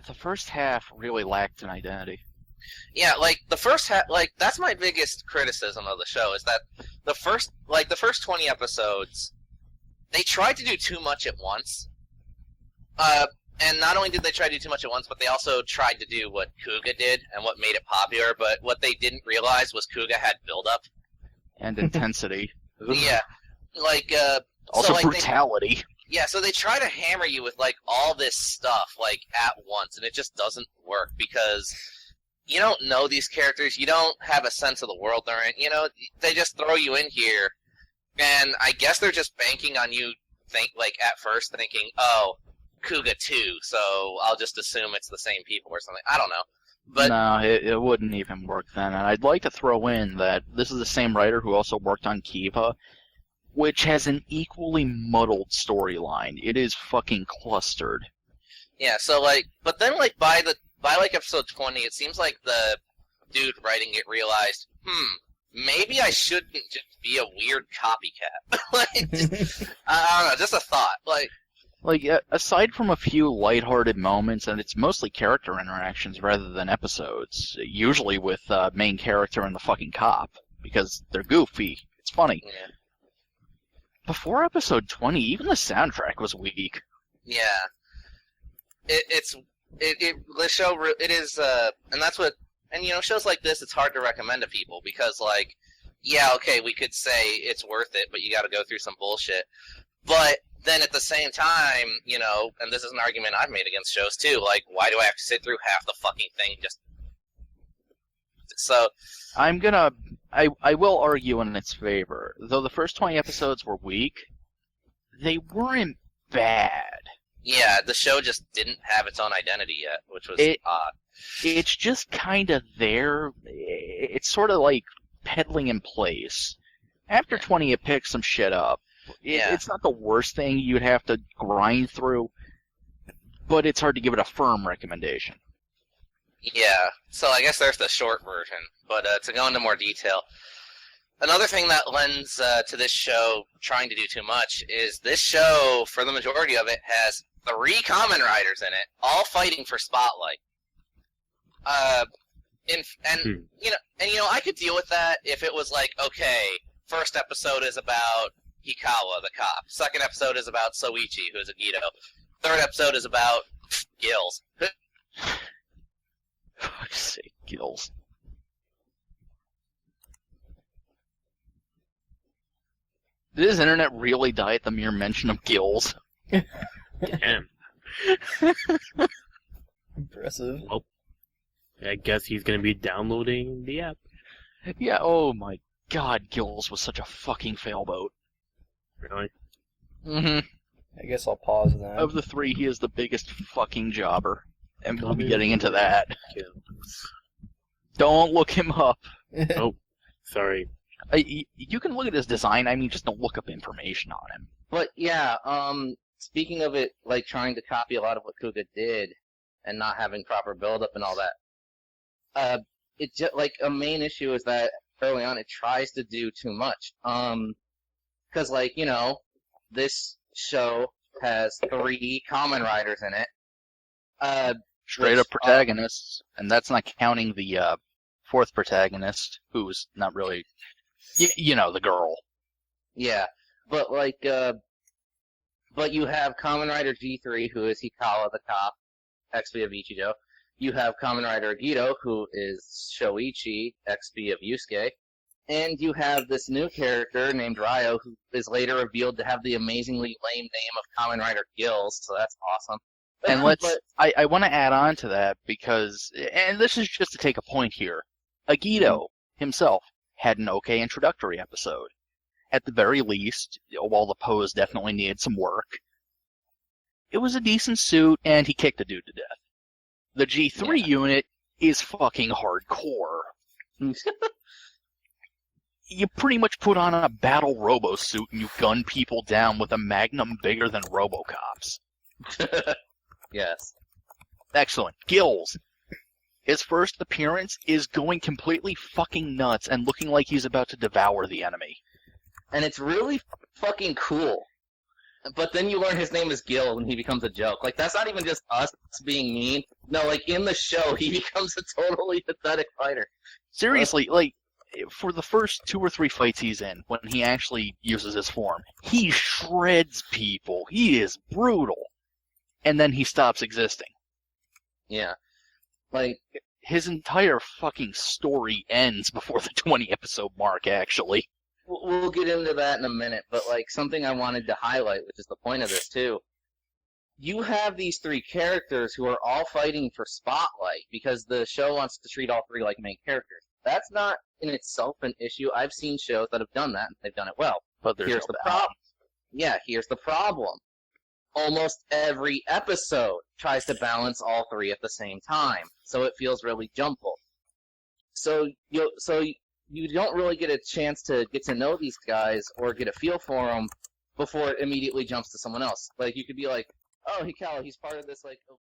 The first half really lacked an identity. Yeah, like the first that's my biggest criticism of the show is that the first 20 episodes, they tried to do too much at once. And not only did they try to do too much at once, but they also tried to do what Kuga did and what made it popular. But what they didn't realize was Kuga had build-up and intensity. Yeah, like also brutality. So they try to hammer you with like all this stuff like at once, and it just doesn't work because you don't know these characters, you don't have a sense of the world they're in. You know, they just throw you in here, and I guess they're just banking on you at first thinking, oh, Kuga 2, so I'll just assume it's the same people or something. I don't know. But no, it wouldn't even work then. And I'd like to throw in that this is the same writer who also worked on Kiva, which has an equally muddled storyline. It is fucking clustered. Yeah, so but then by episode 20, it seems like the dude writing it realized, maybe I shouldn't just be a weird copycat. I don't know, just a thought. Aside from a few lighthearted moments, and it's mostly character interactions rather than episodes, usually with main character and the fucking cop, because they're goofy. It's funny. Yeah. Before episode 20, even the soundtrack was weak. Yeah. The show, it is, and that's what, and shows like this, it's hard to recommend to people, because we could say it's worth it, but you gotta go through some bullshit. But then at the same time, and this is an argument I've made against shows too, why do I have to sit through half the fucking thing so... I will argue in its favor. Though the first 20 episodes were weak, they weren't bad. Yeah, the show just didn't have its own identity yet, which was odd. It's just kind of there. It's sort of like peddling in place. After 20, it picks some shit up. It's not the worst thing you'd have to grind through, but it's hard to give it a firm recommendation. Yeah, so I guess there's the short version, but to go into more detail, another thing that lends to this show trying to do too much is this show, for the majority of it, has 3 Kamen Riders in it, all fighting for spotlight. I could deal with that if it was first episode is about Hikawa, the cop. Second episode is about Soichi, who is a Gito. Third episode is about Gills. Fuck's sake, Gills. Did his internet really die at the mere mention of Gills? Damn. Impressive. Well, I guess he's gonna be downloading the app. Yeah, oh my god, Gills was such a fucking failboat. Really? Mm-hmm. I guess I'll pause then. Of the 3, he is the biggest fucking jobber. And we'll be getting into that. Don't look him up. Oh, sorry. You can look at his design, just don't look up information on him. But yeah, speaking of it, trying to copy a lot of what Kuga did, and not having proper build-up and all that, it just, a main issue is that early on it tries to do too much. Because, this show has 3 Kamen Riders in it. Straight up protagonists, and that's not counting the 4th protagonist, who's not really, the girl. Yeah, but but you have Kamen Rider G3, who is Hikawa the cop, XP of Ichijo. You have Kamen Rider Agito, who is Shoichi, XP of Yusuke. And you have this new character named Ryo, who is later revealed to have the amazingly lame name of Kamen Rider Gills, so that's awesome. And I want to add on to that because, and this is just to take a point here, Agito himself had an okay introductory episode. At the very least, while the pose definitely needed some work, it was a decent suit, and he kicked a dude to death. The G3 unit is fucking hardcore. You pretty much put on a battle robo suit and you gun people down with a magnum bigger than Robocop's. Yes. Excellent. Gills. His first appearance is going completely fucking nuts and looking like he's about to devour the enemy. And it's really fucking cool. but then you learn his name is Gil and he becomes a joke. Like, that's not even just us being mean. No, like, in the show, he becomes a totally pathetic fighter. Seriously, like, for the first 2 or 3 fights he's in, when he actually uses his form, he shreds people. He is brutal. And then he stops existing. Yeah. Like, His entire fucking story ends before the 20-episode mark, actually. we'll get into that in a minute, but, like, something I wanted to highlight, which is the point of this, too. You have these 3 characters who are all fighting for spotlight because the show wants to treat all 3 like main characters. That's not in itself an issue. I've seen shows that have done that, and they've done it well. But there's Here's no the balance. problem. Yeah, here's the problem. Almost every episode tries to balance all 3 at the same time, so it feels really jumbled. So you don't really get a chance to get to know these guys or get a feel for them before it immediately jumps to someone else. Like, you could be like, oh, Hikawa, he's part of this, like,